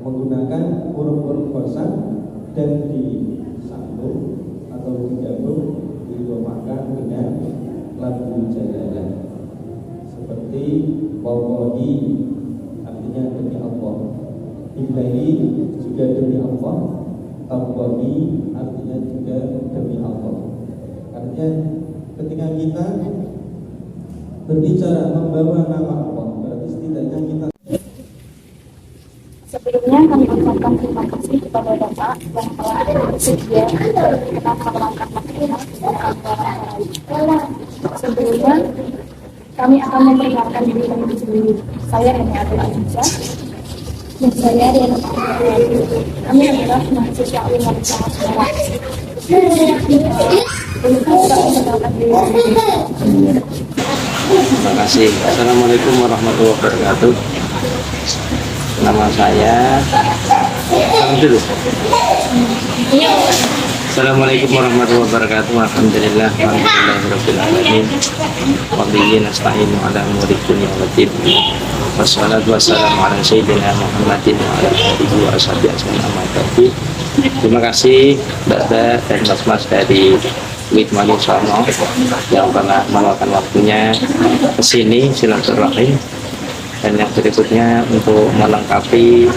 menggunakan huruf-huruf kosam dan disambung atau digabung didomakan dengan lafzul jalalah seperti wallahi artinya demi Allah, billahi juga demi Allah, tallahi artinya juga demi Allah. Artinya ketika kita berbicara membawa nama Allah berarti setidaknya kita. Sebelumnya kami ucapkan terima kasih kepada Bapak yang telah bersedia berkenan melangkah material Sebelumnya kami akan memperkenalkan diri kami sendiri. Saya Eni Abdul Aziza dan saya Riana Mahmudiyah. Kami adalah mahasiswa Universitas Semarang. Terima kasih. Assalamualaikum warahmatullahi wabarakatuh. Nama saya Assalamualaikum warahmatullahi wabarakatuh. Alhamdulillah rabbil alamin. Wa bihi nasta'inu ala umuri dunya waddin. Wassalatu wassalamu ala sayyidina Muhammadin wa ala alihi wa sahbihi ajmain. Terima kasih Mbak dan Mas dari Widmani Sono yang telah meluangkan waktunya ke sini silaturahim. Dan yang berikutnya untuk melengkapi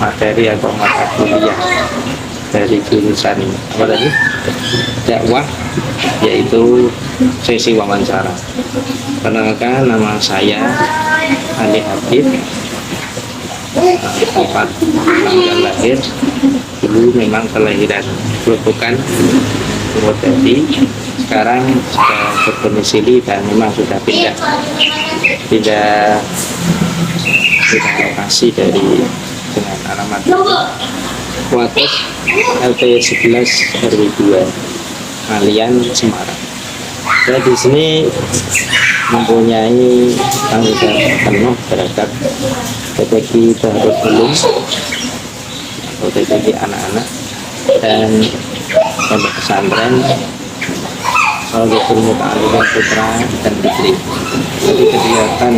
materi atau mata kuliah dari jurusan apa tadi? Dakwah, yaitu sesi wawancara. Perkenalkan, nama saya Ali Habib. Tempat tanggal lahir dulu memang kelahiran Grobogan, Purwodadi. Sekarang sudah berdomisili dan memang sudah pindah lokasi dari dengan alamat Kuatus LT 11 RW 2 Malian Semarang. Saya di sini mempunyai tanggung jawab penuh terhadap TPQ Darul Ulum atau TPQ anak-anak dan pondok pesantren Saudaratul Muta'alikan Putra dan Putri. Jadi kegiatan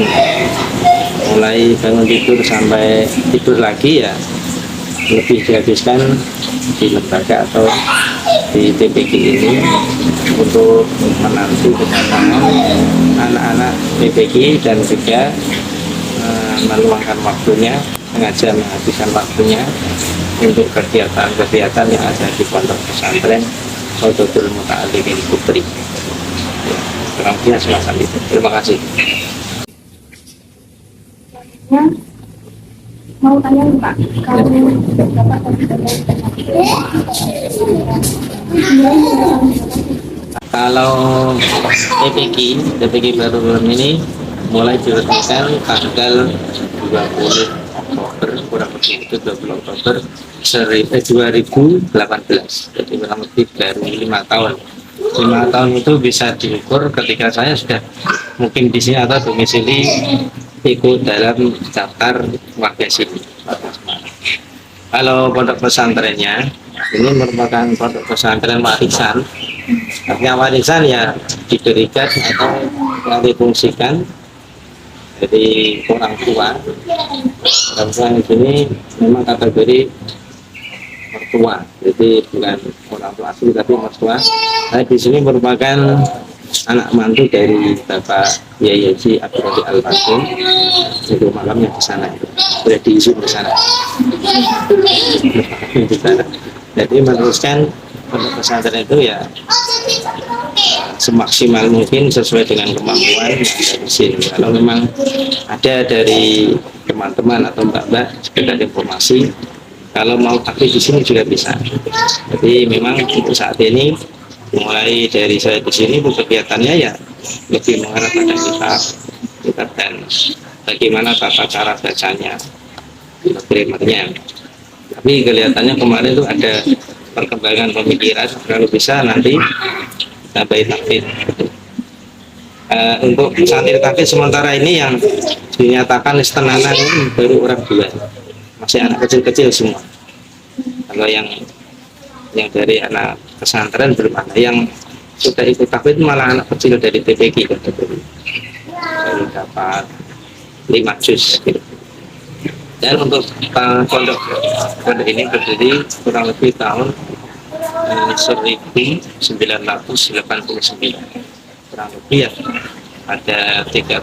mulai bangun tidur sampai tidur lagi ya lebih dihabiskan di lembaga atau di TPQ ini untuk menanti kedatangan anak-anak TPQ dan juga meluangkan waktunya, sengaja menghabiskan waktunya untuk kegiatan-kegiatan yang ada di pondok pesantren Saudaratul Muta'alikan Putri. Kurang lebih semacam itu. Terima kasih. Ya, mau tanya nih Pak, kalau Bapak tadi kalau TPQ Darul Ulum ini mulai diresmikan tanggal 20 Oktober, kurang lebih itu 20 Oktober 2018. Jadi kurang lebih baru 5 tahun. 5 tahun itu bisa diukur ketika saya sudah mungkin di sini atau domisili ikut dalam daftar warga sini. Kalau pondok pesantrennya ini merupakan pondok pesantren warisan. Artinya warisan ya diberikan atau yang difungsikan dari orang tua. Orang tua di sini memang kategori mertua, jadi bukan orang tua asli tapi mertua. Nah, di sini merupakan anak mantu dari Bapak Yai Haji Abdul Al-Fatum. Itu malamnya di sana, sudah diisi di sana. Jadi meneruskan pondok pesantren itu ya semaksimal mungkin sesuai dengan kemampuan yang ada di sini. Kalau memang ada dari teman-teman atau mbak-mbak sekedar informasi, kalau mau aktif di sini juga bisa. Jadi memang untuk saat ini mulai dari saya di sini kegiatannya ya lebih mengarah pada kitab dan bagaimana tata cara bacanya, primernya. Tapi kelihatannya kemarin itu ada perkembangan pemikiran, kalau bisa nanti tambahin takbir. Untuk santri takbir sementara ini yang dinyatakan istenanan ini baru orang 2, masih anak kecil-kecil semua. Kalau yang dari anak pesantren belum ada, yang sudah ikut takbir malah anak kecil dari TPG baru dapat 5 juz gitu. Dan untuk pondok ini berdiri kurang lebih tahun 1989, kurang lebih ya, ada 34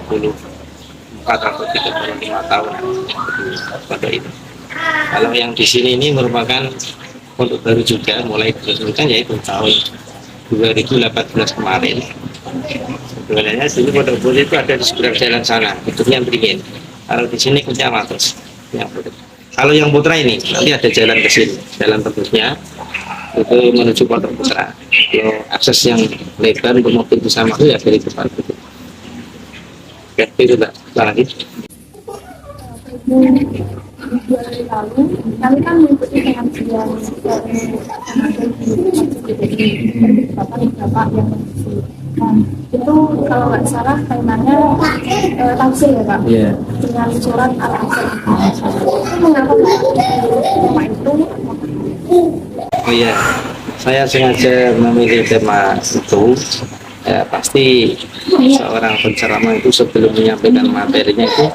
atau 35 tahun pondok ini. Kalau yang di sini ini merupakan pondok baru juga, mulai diresmikan yaitu tahun 2018 kemarin. Sebenarnya sini pondok baru itu ada di seberang jalan sana, bentuknya beringin. Kalau di sini punya Matos. Kalau yang Putra ini nanti ada jalan ke sini, jalan tembusnya itu menuju Pondok Putra. Kalau akses yang lebar untuk mobil bisa masuk ya dari depan itu. Oke, itu lagi. 2 hari lalu kami kan mengikuti pengajian dari bapak yang itu kalau nggak salah temanya tafsir ya Pak, dengan surat Al-Asr. Itu mengapa tema itu? Oh iya, saya sengaja memilih tema itu. Ya, pasti seorang penceramah itu sebelum menyampaikan materinya itu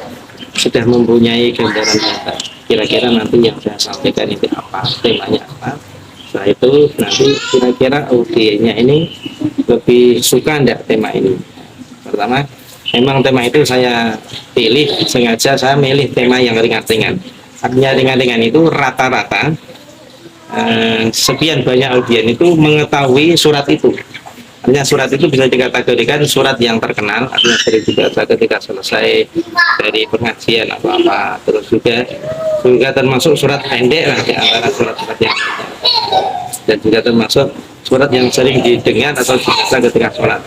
sudah mempunyai gambaran data. Kira-kira nanti yang saya sampaikan itu apa, temanya apa. Setelah itu nanti kira-kira audienya ini lebih suka enggak tema ini. Pertama, memang tema itu saya pilih, sengaja saya milih tema yang ringan-ringan. Artinya ringan-ringan itu rata-rata sekian banyak audien itu mengetahui surat itu. Artinya surat itu bisa dikategorikan surat yang terkenal, artinya sering dibaca ketika selesai dari pengajian apa-apa, terus juga termasuk surat pendek lah di antara surat-surat yang lainnya, dan juga termasuk surat yang sering didengar atau dibaca ketika sholat.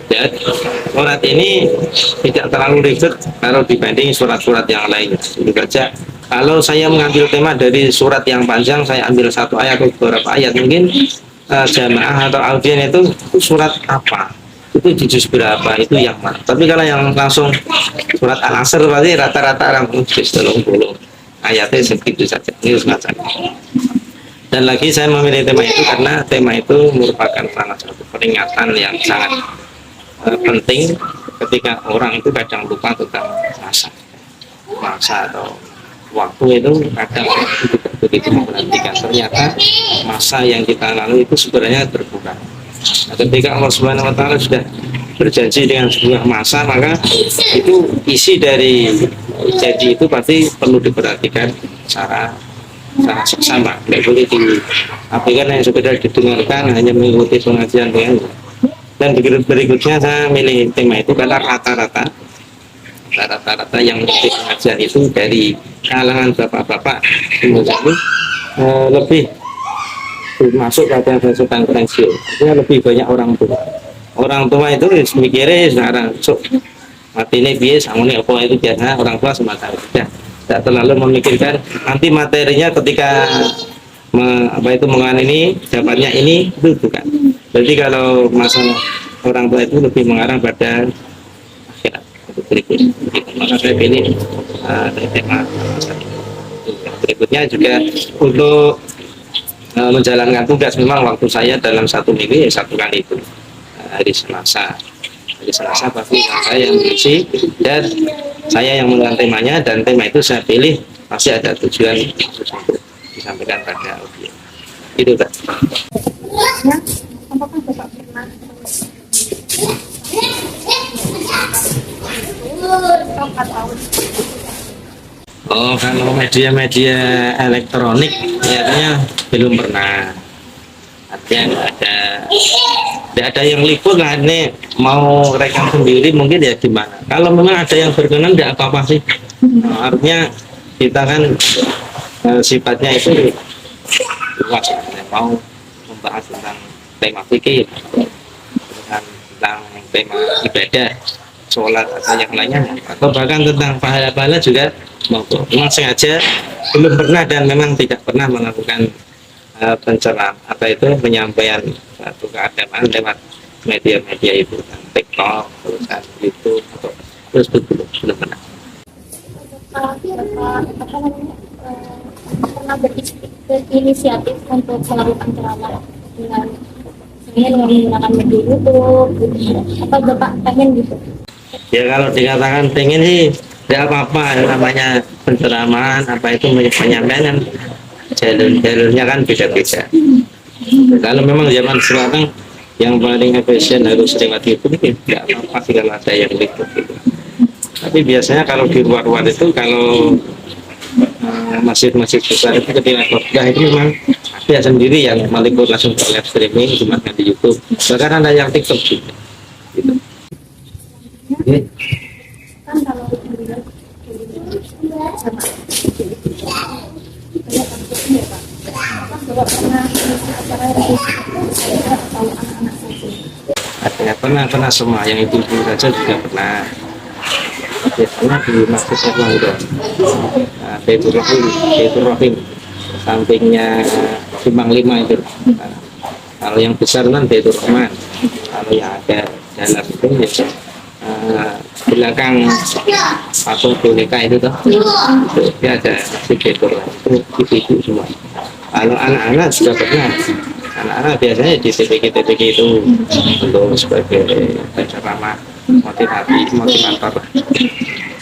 Dan surat ini tidak terlalu ribet kalau dibanding surat-surat yang lainnya. Itu saja. Kalau saya mengambil tema dari surat yang panjang, saya ambil satu ayat atau beberapa ayat, mungkin jamaah atau audien itu surat apa, itu di juz berapa, itu yang mana. Tapi kalau yang langsung surat Al-Asr berarti rata-rata orang juz 30 ayatnya segitu saja. Ini semacam. Dan lagi saya memilih tema itu karena tema itu merupakan salah satu peringatan yang sangat penting ketika orang itu kadang lupa tentang masa atau waktu itu kadang tidak begitu memperhatikan. Ternyata masa yang kita lalui itu sebenarnya berkurang. Nah, ketika Allah Subhanahu Wa Taala sudah berjanji dengan sebuah masa, maka itu isi dari janji itu pasti perlu diperhatikan secara seksama. Tidak boleh diabaikan yang sekedar didengarkan hanya mengikuti pengajian dengan. Dan berikutnya saya milih tema itu karena rata-rata yang mengikuti pengajian itu dari kalangan bapak-bapak lebih masuk pada pasukan pensiun. Artinya lebih banyak orang tua itu mikirnya sekarang mati ini bias, ini apa itu biasa orang tua semacam itu. Tidak terlalu memikirkan nanti materinya ketika mengenai ini dapatnya ini itu bukan. Jadi kalau masalah orang tua itu lebih mengarah pada akhirat berikutnya. Maka saya pilih tema berikutnya juga untuk menjalankan tugas. Memang waktu saya dalam 1 minggu ya 1 kali itu hari Selasa pasti saya yang mengisi dan saya yang menentukan temanya, dan tema itu saya pilih masih ada tujuan khusus untuk disampaikan pada audiens. Itu Pak. Ya, apakah Bapak pernah Oh, kalau media-media elektronik ya belum pernah. Artinya tidak ada yang libur lah, ini mau rekam sendiri mungkin ya gimana. Kalau memang ada yang berkenan tidak apa-apa sih. Artinya kita kan sifatnya itu luas, mau membahas tentang tema fikih, tentang tema ibadah, sholat atau yang lainnya, atau bahkan tentang pahala-pahala juga. Memang sengaja belum pernah dan memang tidak pernah melakukan pencerahan apa itu penyampaian satu keagamaan lewat media-media itu kan TikTok, terusan YouTube atau terus belum pernah. Apa namanya, pernah berinisiatif untuk melakukan ceramah dengan menggunakan media YouTube, apa Bapak pengen gitu? Ya kalau dikatakan pengen sih tidak apa-apa, namanya penceramahan apa itu penyampaian, jalurnya kan beda-beda. Kalau memang zaman sekarang yang paling efisien harus lewat YouTube, tidak apa-apa sih kalau ada yang YouTube gitu. Tapi biasanya kalau di luar-luar itu, kalau masjid-masjid besar itu ketika khotbah itu memang dia sendiri yang meliput langsung ke live streaming, cuma di YouTube. Bahkan ada yang TikTok juga. Gitu. Okay. Kan kalau beliau sama Bapak pernah acara atau anak-anak saja? Pernah semua, yang itu saja juga pernah. Biasanya di Masjid Erlangga, Baitur Rahim, sampingnya Simpang 5 itu. Kalau yang besar kan Baitur Rahman, kalau yang ada jalan itu ya belakang patung boneka itu toh, itu ada Masjid Baitur Rahim, itu semua. Kalau anak-anak juga pernah. Anak-anak biasanya di TPG itu untuk sebagai penceramah motivator.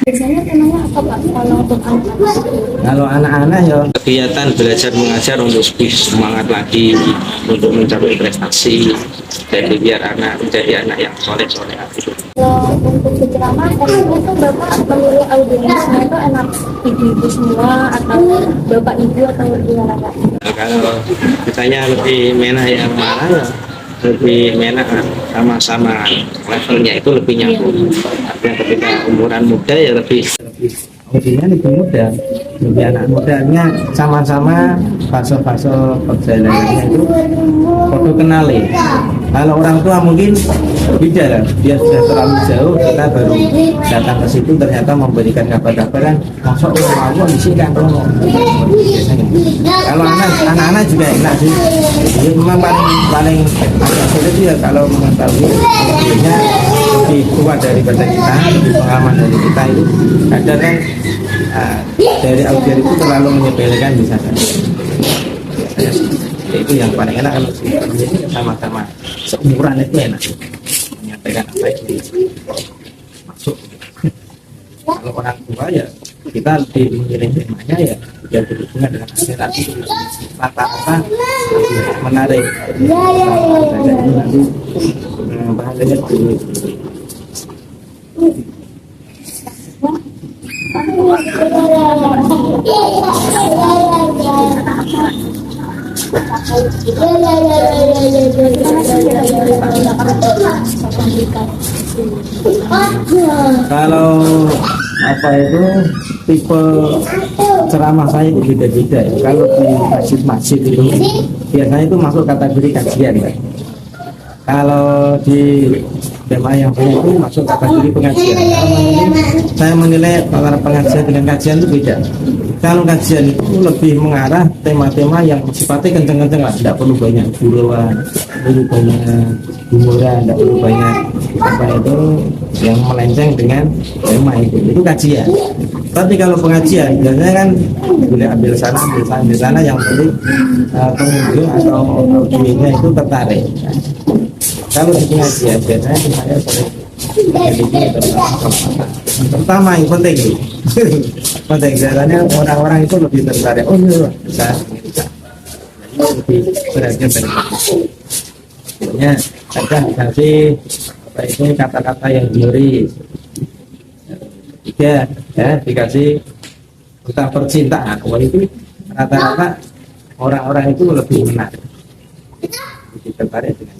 Biasanya temanya apa Pak kalau untuk anak-anak? Kalau anak-anak ya kegiatan belajar mengajar untuk lebih semangat lagi untuk mencapai prestasi, jadi biar anak menjadi anak yang soleh gitu. Kalau untuk berceramah, itu Bapak memilih audiensnya itu enak ibu-ibu semua atau Bapak ibu atau gimana Pak? Kalau misalnya lebih menak yang mana ya lebih menak, sama-sama levelnya itu lebih nyambung. Artinya ketika umuran muda ya lebih audiensnya lebih muda, lebih anak mudanya sama-sama fase-fase perjalanannya itu perlu kenali. Kalau orang tua mungkin beda lah, dia sudah terlalu jauh, kita baru datang ke situ ternyata memberikan kabar-kabaran masuk Allah di sini kan biasanya. Kalau anak-anak juga enak sih, dia memang paling agak sulit ya kalau mengetahui sebetulnya lebih kuat daripada kita, lebih pengalaman dari kita itu kadang kan dari audio itu terlalu menyepelekan bisa saja. Itu yang paling enak kalau sama-sama seumuran itu enak menyampaikan apa itu masuk. Kalau orang tua ya kita lebih memilih temanya ya yang berhubungan dengan aspirasi rata-rata menarik. Nanti bahasanya dulu. Kalau apa itu tipe ceramah saya itu beda-beda ya. Kalau di masjid-masjid itu biasanya itu masuk kategori kajian ya. Kalau di jemaah yang punya itu masuk kategori pengajian. Saya menilai antara pengajian dengan kajian itu beda. Kalau kajian itu lebih mengarah tema-tema yang sifatnya kenceng-kenceng lah, tidak perlu banyak gurauan, perlu banyak humoran, tidak perlu banyak apa itu yang melenceng dengan tema itu kajian. Tapi kalau pengajian biasanya kan boleh ambil sana yang penting pengunjung atau audionya itu tertarik. Kalau di pengajian biasanya saya sering pertama yang penting itu penting biasanya orang-orang itu lebih tertarik. Oh iya bisa lebih berarti sebenarnya kadang dikasih apa itu kata-kata yang humoris. Tiga ya dikasih tentang percintaan. Wah itu rata-rata orang-orang itu lebih menarik, lebih tertarik dengan.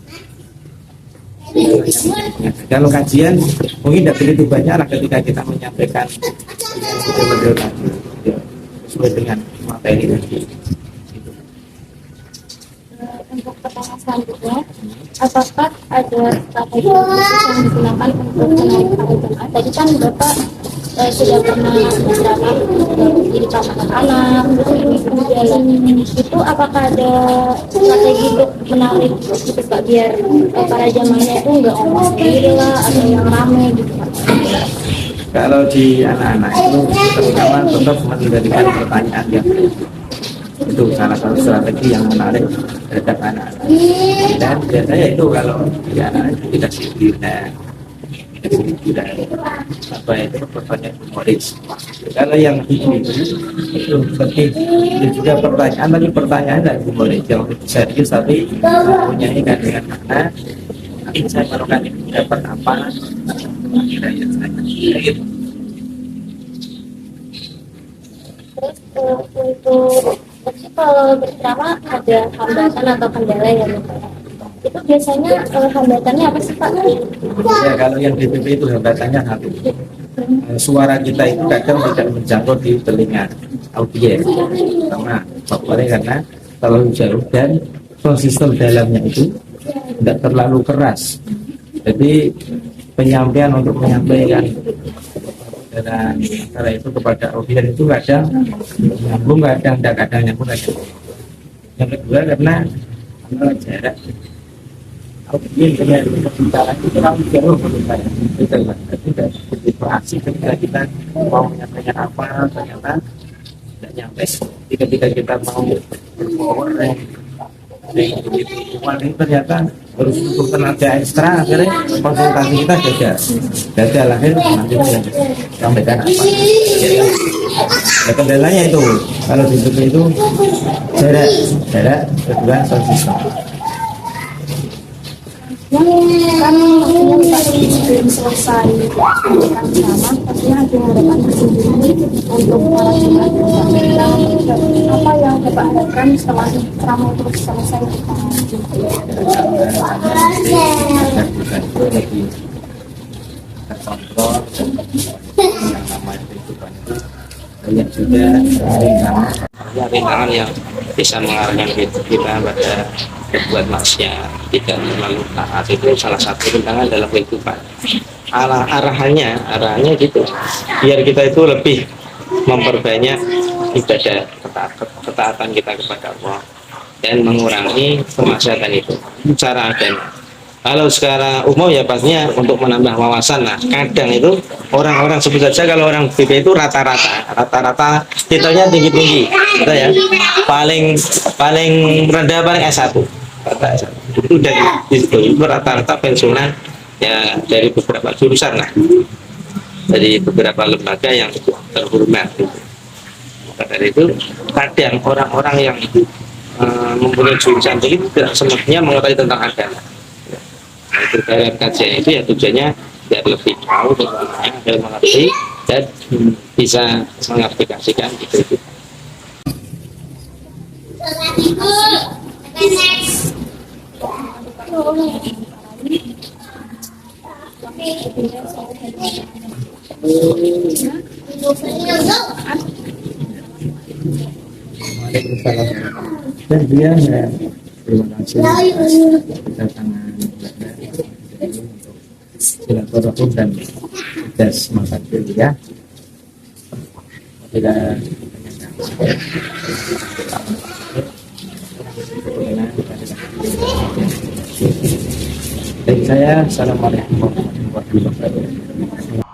Kalau kajian mungkin tidak begitu banyak lah ketika kita menyampaikan betul-betul sesuai dengan materi tadi. Untuk pertanyaan selanjutnya, apakah ada strategi khusus yang digunakan untuk menarik para jemaah? Tadi kan Bapak sudah pernah berceramah di depan anak-anak, jalan itu, apakah ada strategi untuk menarik gitu Pak, biar para jamaahnya itu nggak ngomong sendiri lah atau yang rame gitu Pak? Kalau di anak-anak itu terutama tetap menjadikan pertanyaan yang itu salah satu strategi yang menarik terhadap anak-anak. Dan biasanya itu kalau di anak-anak itu tidak tidak apa itu pertanyaan humoris. Kalau yang itu seperti itu juga pertanyaan, tapi pertanyaan dan humoris yang lebih serius tapi mempunyai kandungan makna. Nanti saya melakukan dapat apa? Kira-kira saya gitu. Terus untuk kalau berceramah ada hambatan atau kendala ya Pak? Itu biasanya hambatannya apa sih Pak? Ya, kalau yang DPP itu hambatannya satu, suara kita itu kadang tidak menjangkau di telinga audiens, pertama faktornya karena terlalu jauh dan sound system dalamnya itu tidak terlalu keras, jadi penyampaian untuk menyampaikan dan cara itu kepada audiens itu kadang nyambung, kadang nyambung. Yang kedua karena jarak audiens dengan pembicaraan itu terlalu jauh menurut saya. Tidak begitu asik ketika kita mau menyampaikan apa, ternyata tidak nyampe. Ketika kita mau berpower ini ternyata harus untuk tenaga ekstra, akhirnya konsultasi kita gagal akhir nanti yang sampaikan apa. Ya, kendalanya itu kalau di itu jarak kedua sound system. Kan maksudnya tadi belum selesai kan sama, pastinya ada harapan tersendiri untuk para jemaah. Apa yang Bapak harapkan setelah ceramah itu selesai? Terkontrol yang namanya kehidupan itu banyak juga rintangan yang bisa mengarahkan kita pada berbuat maksiat, tidak terlalu taat. Itu salah satu rintangan dalam kehidupan. Arahannya gitu, biar kita itu lebih memperbanyak ibadah, ketaatan kita kepada Allah dan mengurangi kemaksiatan itu. Cara agama. Kalau secara umum ya pastinya untuk menambah wawasan. Nah, kadang itu orang-orang sebut saja kalau orang BP itu rata-rata titelnya tinggi-tinggi, gitu ya. Paling rendah paling S1. Itu dari itu rata-rata pensiunan ya dari beberapa jurusan lah, dari beberapa lembaga yang terhormat. Maka dari itu kadang orang-orang yang mempunyai jurusan tinggi tidak semestinya mengetahui tentang agama. Itu dalam kajian itu ya tujuannya biar lebih tahu dan mengerti dan bisa mengaplikasikan itu. Dan dia ya terima kasih kedatangan silaturahim dan tes makan ya. Tidak dari saya, assalamualaikum warahmatullahi wabarakatuh.